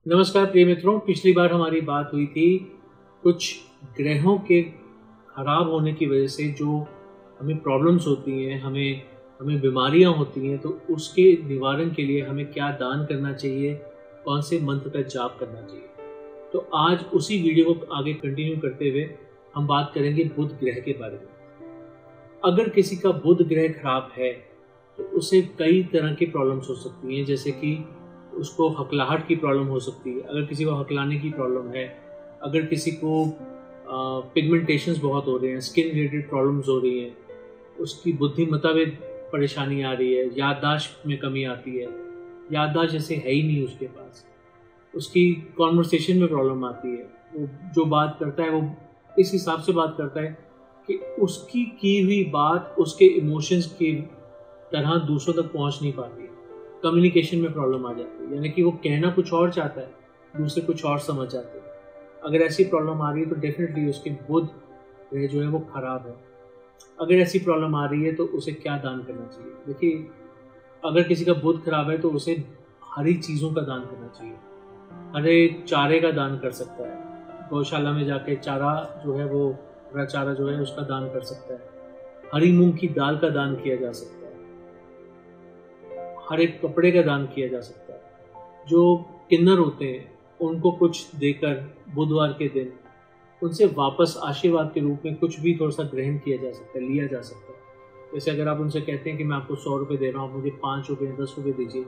नमस्कार प्रिय मित्रों, पिछली बार हमारी बात हुई थी कुछ ग्रहों के खराब होने की वजह से जो हमें प्रॉब्लम्स होती हैं, हमें बीमारियां होती हैं, तो उसके निवारण के लिए हमें क्या दान करना चाहिए, कौन से मंत्र का जाप करना चाहिए। तो आज उसी वीडियो को आगे कंटिन्यू करते हुए हम बात करेंगे बुध ग्रह के बारे में। अगर किसी का बुध ग्रह खराब है तो उसे कई तरह की प्रॉब्लम्स हो सकती हैं, जैसे कि उसको हकलाहट की प्रॉब्लम हो सकती है। अगर किसी को हकलाने की प्रॉब्लम है, अगर किसी को पिगमेंटेशंस बहुत हो रहे हैं, स्किन रिलेटेड प्रॉब्लम्स हो रही हैं, उसकी बुद्धिमत्ता में परेशानी आ रही है, याददाश्त में कमी आती है, याददाश्त जैसे है ही नहीं उसके पास, उसकी कॉन्वर्सेशन में प्रॉब्लम आती है, वो जो बात करता है वो इस हिसाब से बात करता है कि उसकी की हुई बात उसके इमोशंस की तरह दूसरों तक पहुंच नहीं पाती है। कम्युनिकेशन में प्रॉब्लम आ जाती है, यानी कि वो कहना कुछ और चाहता है, दूसरे कुछ और समझ जाते हैं। अगर ऐसी प्रॉब्लम आ रही है तो डेफिनेटली उसके बुध ग्रह जो है वो खराब है। अगर ऐसी प्रॉब्लम आ रही है तो उसे क्या दान करना चाहिए। देखिए, अगर किसी का बुध खराब है तो उसे हरी चीज़ों का दान करना चाहिए। हरे चारे का दान कर सकता है, गौशाला में जाके चारा जो है वो हरा चारा जो है उसका दान कर सकता है। हरी मूंग की दाल का दान किया जा सकता है। हर एक कपड़े का दान किया जा सकता है। जो किन्नर होते हैं उनको कुछ देकर बुधवार के दिन उनसे वापस आशीर्वाद के रूप में कुछ भी थोड़ा सा ग्रहण किया जा सकता है, लिया जा सकता है। जैसे अगर आप उनसे कहते हैं कि मैं आपको 100 रुपये दे रहा हूँ, मुझे 5 रुपये 10 रुपये दीजिए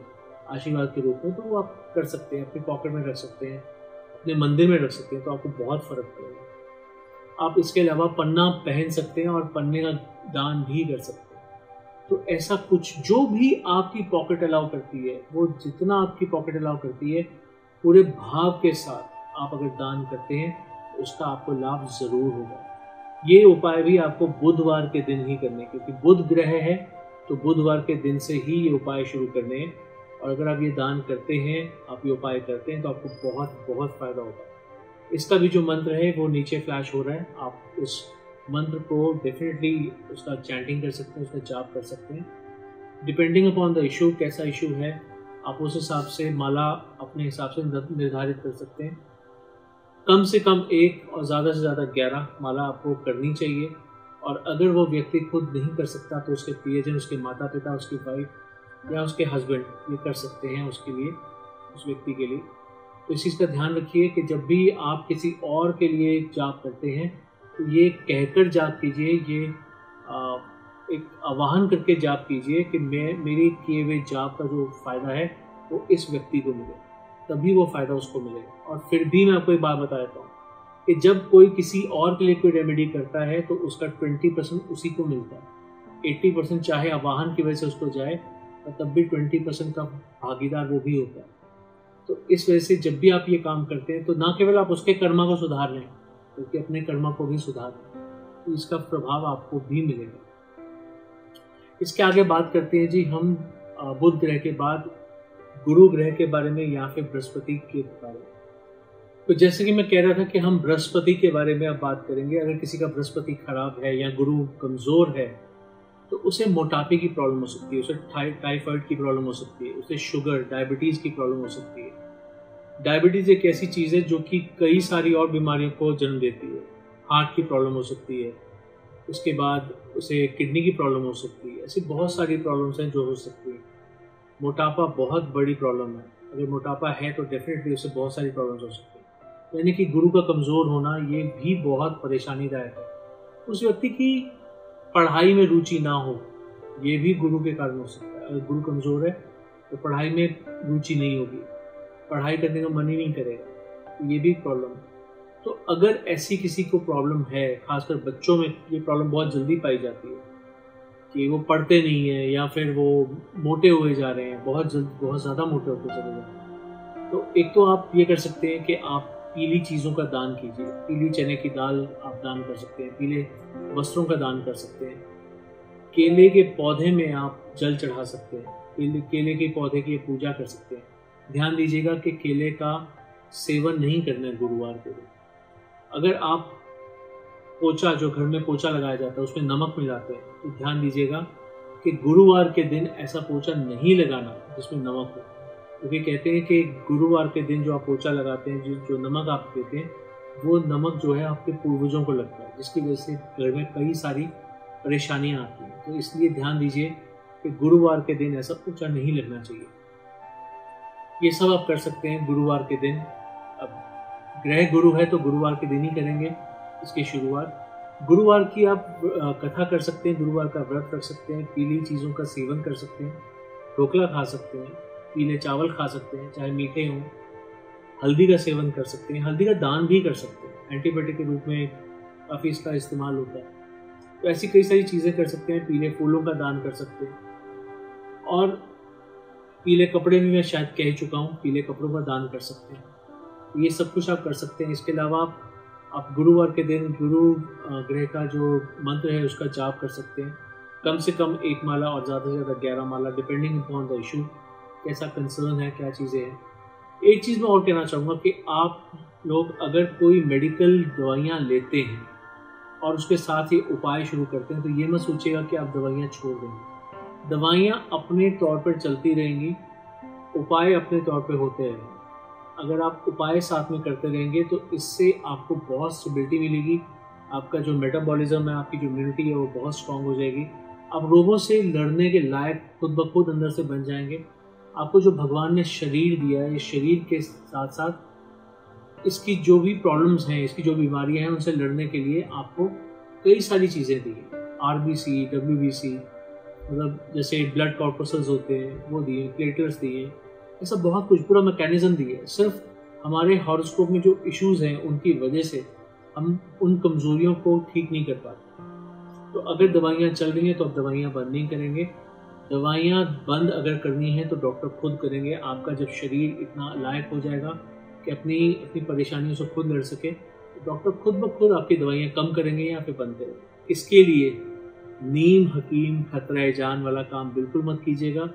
आशीर्वाद के रूप में, तो वो आप कर सकते हैं, अपनी पॉकेट में रख सकते हैं, अपने मंदिर में रख सकते हैं, तो आपको बहुत फर्क पड़ेगा। आप इसके अलावा पन्ना पहन सकते हैं और पन्ने का दान भी कर सकते हैं। तो ऐसा कुछ जो भी आपकी पॉकेट अलाउ करती है, वो जितना आपकी पॉकेट अलाउ करती है, पूरे भाव के साथ आप अगर दान करते हैं तो उसका आपको लाभ जरूर होगा। ये उपाय भी आपको बुधवार के दिन ही करने, क्योंकि बुध ग्रह है तो बुधवार के दिन से ही ये उपाय शुरू करने हैं। और अगर आप ये दान करते हैं, आप ये उपाय करते हैं, तो आपको बहुत बहुत फायदा होगा। इसका भी जो मंत्र है वो नीचे फ्लैश हो रहा है, आप उस मंत्र को डेफिनेटली उसका चैंटिंग कर सकते हैं, उसका जाप कर सकते हैं। डिपेंडिंग अपॉन द इशू, कैसा इशू है आप उस हिसाब से माला अपने हिसाब से निर्धारित कर सकते हैं। कम से कम 1 और ज़्यादा से ज़्यादा 11 माला आपको करनी चाहिए। और अगर वो व्यक्ति खुद नहीं कर सकता तो उसके प्रियजन, उसके माता पिता, उसकी वाइफ या उसके हस्बैंड ये कर सकते हैं उसके लिए, उस व्यक्ति के लिए। तो इस चीज़ का ध्यान रखिए कि जब भी आप किसी और के लिए जाप करते हैं तो ये कहकर जाप कीजिए, ये एक आवाहन करके जाप कीजिए कि मेरे किए हुए जाप का जो फ़ायदा है वो इस व्यक्ति को मिले, तभी वो फ़ायदा उसको मिलेगा। और फिर भी मैं आपको एक बात बता देता हूँ कि जब कोई किसी और के लिए कोई रेमेडी करता है तो उसका 20% उसी को मिलता है। 80% चाहे आवाहन की वजह से उसको जाए, और तब भी 20% का भागीदार वो भी होता है। तो इस वजह से जब भी आप ये काम करते हैं तो ना केवल आप उसके कर्मा को सुधार लें, बल्कि अपने कर्मा को भी सुधार लें, तो इसका प्रभाव आपको भी मिलेगा। इसके आगे बात करते हैं जी हम बुध ग्रह के बाद गुरु ग्रह के बारे में या फिर बृहस्पति के बारे में। तो जैसे कि मैं कह रहा था कि हम बृहस्पति के बारे में अब बात करेंगे। अगर किसी का बृहस्पति खराब है या गुरु कमजोर है तो उसे मोटापे की प्रॉब्लम हो सकती है, उसे टाइफाइड की प्रॉब्लम हो सकती है, उसे शुगर, डायबिटीज की प्रॉब्लम हो सकती है। डायबिटीज एक ऐसी चीज़ है जो कि कई सारी और बीमारियों को जन्म देती है। हार्ट की प्रॉब्लम हो सकती है, उसके बाद उसे किडनी की प्रॉब्लम हो सकती है। ऐसी बहुत सारी प्रॉब्लम्स हैं जो हो सकती है। मोटापा बहुत बड़ी प्रॉब्लम है। अगर मोटापा है तो डेफिनेटली उससे बहुत सारी प्रॉब्लम्स हो सकती है। यानी कि गुरु का कमज़ोर होना ये भी बहुत परेशानीदायक है। उस व्यक्ति की पढ़ाई में रुचि ना हो, ये भी गुरु के कारण हो सकता है। अगर गुरु कमज़ोर है तो पढ़ाई में रुचि नहीं होगी, पढ़ाई करने का मन ही नहीं करेगा, तो ये भी प्रॉब्लम है। तो अगर ऐसी किसी को प्रॉब्लम है, खासकर बच्चों में ये प्रॉब्लम बहुत जल्दी पाई जाती है कि वो पढ़ते नहीं है या फिर वो मोटे हुए जा रहे हैं, बहुत ज़्यादा मोटे होते चले जा रहे हैं। तो एक तो आप ये कर सकते हैं कि आप पीली चीज़ों का दान कीजिए। पीली चने की दाल आप दान कर सकते हैं, पीले वस्त्रों का दान कर सकते हैं। केले के पौधे में आप जल चढ़ा सकते हैं, केले के पौधे की पूजा कर सकते हैं। ध्यान दीजिएगा कि केले का सेवन नहीं करना है गुरुवार के दिन। अगर आप पोछा, जो घर में पोछा लगाया जाता है उसमें नमक मिलाते हैं, तो ध्यान दीजिएगा कि गुरुवार के दिन ऐसा पोछा नहीं लगाना जिसमें नमक हो। क्योंकि कहते हैं कि गुरुवार के दिन जो आप पोछा लगाते हैं, जो नमक आप देते हैं, वो नमक जो है आपके पूर्वजों को लगता है, जिसकी वजह से घर में कई सारी परेशानियां आती हैं। तो इसलिए ध्यान दीजिए कि गुरुवार के दिन ऐसा पोछा नहीं लगना चाहिए। ये सब आप कर सकते हैं गुरुवार के दिन। अब ग्रह गुरु है तो गुरुवार के दिन ही करेंगे इसकी शुरुआत। गुरुवार की आप कथा कर सकते हैं, गुरुवार का व्रत रख सकते हैं, पीली चीज़ों का सेवन कर सकते हैं, ढोकला खा सकते हैं, पीले चावल खा सकते हैं चाहे मीठे हों, हल्दी का सेवन कर सकते हैं, हल्दी का दान भी कर सकते हैं, एंटीबायोटिक के रूप में काफ़ी इसका इस्तेमाल होता है। तो ऐसी कई सारी चीज़ें कर सकते हैं, पीले फूलों का दान कर सकते हैं, और पीले कपड़े भी मैं शायद कह चुका हूँ, पीले कपड़ों का दान कर सकते हैं। ये सब कुछ आप कर सकते हैं। इसके अलावा आप गुरुवार के दिन गुरु ग्रह का जो मंत्र है उसका जाप कर सकते हैं, कम से कम 1 माला और ज़्यादा से ज़्यादा 11 माला, डिपेंडिंग अपॉन द इशू, कैसा कंसर्न है, क्या चीज़ें हैं। एक चीज़ मैं और कहना चाहूँगा कि आप लोग अगर कोई मेडिकल दवाइयाँ लेते हैं और उसके साथ ही उपाय शुरू करते हैं, तो ये मत सोचिएगा कि आप दवाइयाँ छोड़ देंगे। दवाइयाँ अपने तौर पर चलती रहेंगी, उपाय अपने तौर पे होते रहेंगे। अगर आप उपाय साथ में करते रहेंगे तो इससे आपको बहुत स्टेबिलिटी मिलेगी, आपका जो मेटाबॉलिज्म है, आपकी जो इम्यूनिटी है वो बहुत स्ट्रांग हो जाएगी, आप रोगों से लड़ने के लायक खुद ब खुद अंदर से बन जाएंगे। आपको जो भगवान ने शरीर दिया है, इस शरीर के साथ साथ इसकी जो भी प्रॉब्लम्स हैं, इसकी जो बीमारियां हैं, उनसे लड़ने के लिए आपको कई सारी चीज़ें दी हैं। RBC, WBC, मतलब जैसे ब्लड कॉर्पसल्स होते हैं वो दिए, प्लेटलेट्स दिए, ऐसा बहुत कुछ, पूरा मैकेनिज्म दिया है। सिर्फ हमारे हॉरोस्कोप में जो इश्यूज हैं उनकी वजह से हम उन कमजोरियों को ठीक नहीं कर पाते। तो अगर दवाइयाँ चल रही हैं तो आप दवाइयाँ बंद नहीं करेंगे। दवाइयाँ बंद अगर करनी है तो डॉक्टर खुद करेंगे। आपका जब शरीर इतना लायक हो जाएगा कि अपनी अपनी परेशानियों से खुद लड़ सके, तो डॉक्टर खुद ब खुद आपकी दवाइयाँ कम करेंगे या फिर बंद करेंगे। इसके लिए नीम हकीम खतरा जान वाला काम बिल्कुल मत कीजिएगा,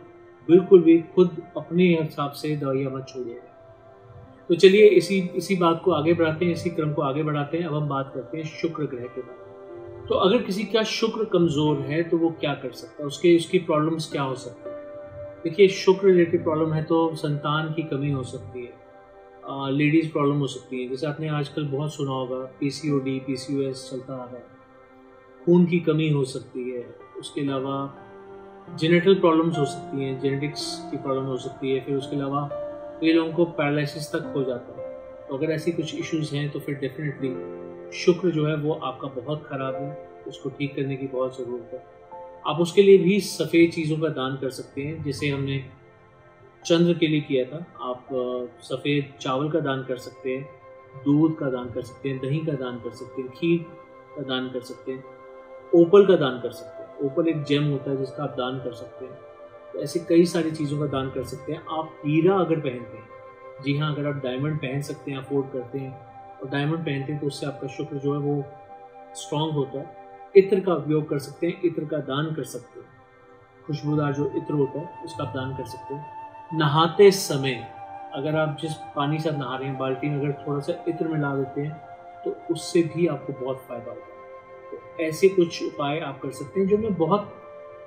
बिल्कुल भी खुद अपने हिसाब से दवाइयाँ मत छोड़िएगा। तो चलिए इसी बात को आगे बढ़ाते हैं, इसी क्रम को आगे बढ़ाते हैं। अब हम बात करते हैं शुक्र ग्रह के बारे में। तो अगर किसी का शुक्र कमजोर है तो वो क्या कर सकता है, उसकी प्रॉब्लम्स क्या हो सकती है। देखिए, शुक्र रिलेटेड प्रॉब्लम है तो संतान की कमी हो सकती है, लेडीज प्रॉब्लम हो सकती है, जैसे आपने आजकल बहुत सुना होगा PCOD, PCOS चलता आ रहा है, खून की कमी हो सकती है। उसके अलावा जेनेटल प्रॉब्लम्स हो सकती हैं, जेनेटिक्स की प्रॉब्लम हो सकती है। फिर उसके अलावा कई लोगों को पैरालिसिस तक हो जाता है। तो अगर ऐसी कुछ इश्यूज हैं तो फिर डेफिनेटली शुक्र जो है वो आपका बहुत ख़राब है, उसको ठीक करने की बहुत ज़रूरत है। आप उसके लिए भी सफ़ेद चीज़ों का दान कर सकते हैं, जैसे हमने चंद्र के लिए किया था। आप सफ़ेद चावल का दान कर सकते हैं, दूध का दान कर सकते हैं, दही का दान कर सकते हैं, खीर का दान कर सकते हैं, ओपल का दान कर सकते हैं। ओपल एक जेम होता है जिसका आप दान कर सकते हैं। तो ऐसी कई सारी चीज़ों का दान कर सकते हैं। आप हीरा अगर पहनते हैं, जी हाँ, अगर आप डायमंड पहन सकते हैं, अफोर्ड करते हैं और डायमंड पहनते हैं, तो उससे आपका शुक्र जो है वो स्ट्रांग होता है। इत्र का उपयोग कर सकते हैं, इत्र का दान कर सकते हैं, खुशबूदार जो इत्र होता है उसका आप दान कर सकते हैं। नहाते समय अगर आप जिस पानी से आप नहा रहे हैं, बाल्टी में अगर थोड़ा सा इत्र मिला देते हैं तो उससे भी आपको बहुत फ़ायदा होता है। तो ऐसे कुछ उपाय आप कर सकते हैं, जो मैं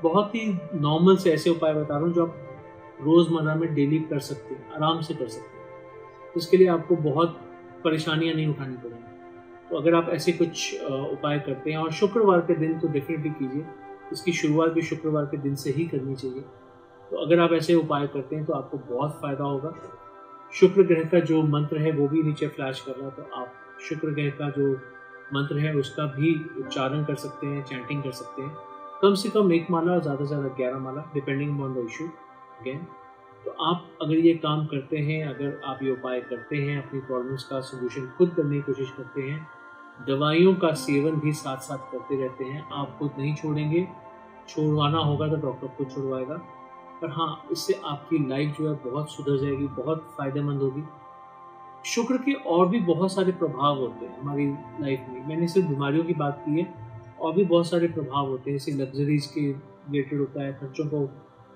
बहुत ही नॉर्मल से ऐसे उपाय बता रहा हूँ जो आप रोज़मर्रा में डेली कर सकते हैं, आराम से कर सकते हैं। इसके लिए आपको बहुत परेशानियां नहीं उठानी पड़ेंगी। तो अगर आप ऐसे कुछ उपाय करते हैं, और शुक्रवार के दिन तो डेफिनेटली कीजिए, इसकी शुरुआत भी शुक्रवार के दिन से ही करनी चाहिए। तो अगर आप ऐसे उपाय करते हैं तो आपको बहुत फ़ायदा होगा। शुक्र ग्रह का जो मंत्र है वो भी नीचे फ्लैश कर रहा है, तो आप शुक्र ग्रह का जो मंत्र है उसका भी उच्चारण कर सकते हैं, चैंटिंग कर सकते हैं, कम से कम 1 माला और ज़्यादा से ज़्यादा 11 माला, depending on the issue again. तो आप अगर ये काम करते हैं, अगर आप ये उपाय करते हैं, अपनी प्रॉब्लम्स का सोल्यूशन खुद करने की कोशिश करते हैं, दवाइयों का सेवन भी साथ साथ करते रहते हैं, आप खुद नहीं छोड़ेंगे। छुड़वाना होगा तो डॉक्टर खुद छुड़वाएगा, पर हाँ, इससे आपकी लाइफ जो है बहुत सुधर जाएगी, बहुत फ़ायदेमंद होगी। शुक्र के और भी बहुत सारे प्रभाव होते हैं हमारी लाइफ में। मैंने सिर्फ बीमारियों की बात की है, और भी बहुत सारे प्रभाव होते हैं, जैसे लग्जरीज के रिलेटेड होता है, खर्चों को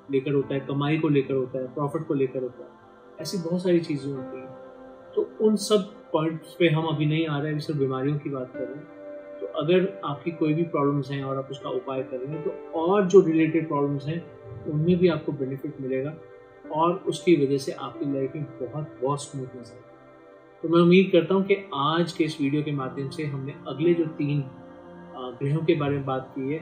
लेकर होता है, कमाई को लेकर होता है, प्रॉफिट को लेकर होता है, ऐसी बहुत सारी चीज़ें होती हैं। तो उन सब पॉइंट्स पे हम अभी नहीं आ रहे हैं, सिर्फ बीमारियों की बात कर रहे हैं। तो अगर आपकी कोई भी प्रॉब्लम्स हैं और आप उसका उपाय कर रहे हैं, तो और जो रिलेटेड प्रॉब्लम्स हैं उनमें भी आपको बेनिफिट मिलेगा। और उसकी वजह से आपकी लाइफ में बहुत बहुत स्मूथनेस आएगी। तो मैं उम्मीद करता हूँ कि आज के इस वीडियो के माध्यम से हमने अगले जो 3 ग्रहों के बारे में बात की है,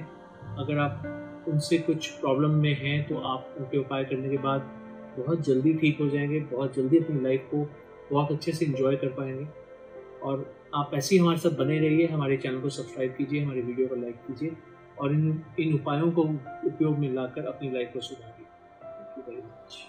अगर आप उनसे कुछ प्रॉब्लम में हैं तो आप उनके उपाय करने के बाद बहुत जल्दी ठीक हो जाएंगे, बहुत जल्दी अपनी लाइफ को बहुत अच्छे से एंजॉय कर पाएंगे। और आप ऐसे ही हमारे साथ बने रहिए, हमारे चैनल को सब्सक्राइब कीजिए, हमारे वीडियो को लाइक कीजिए और इन उपायों को उपयोग में लाकर अपनी लाइफ को सुधारिए। Thank you very much.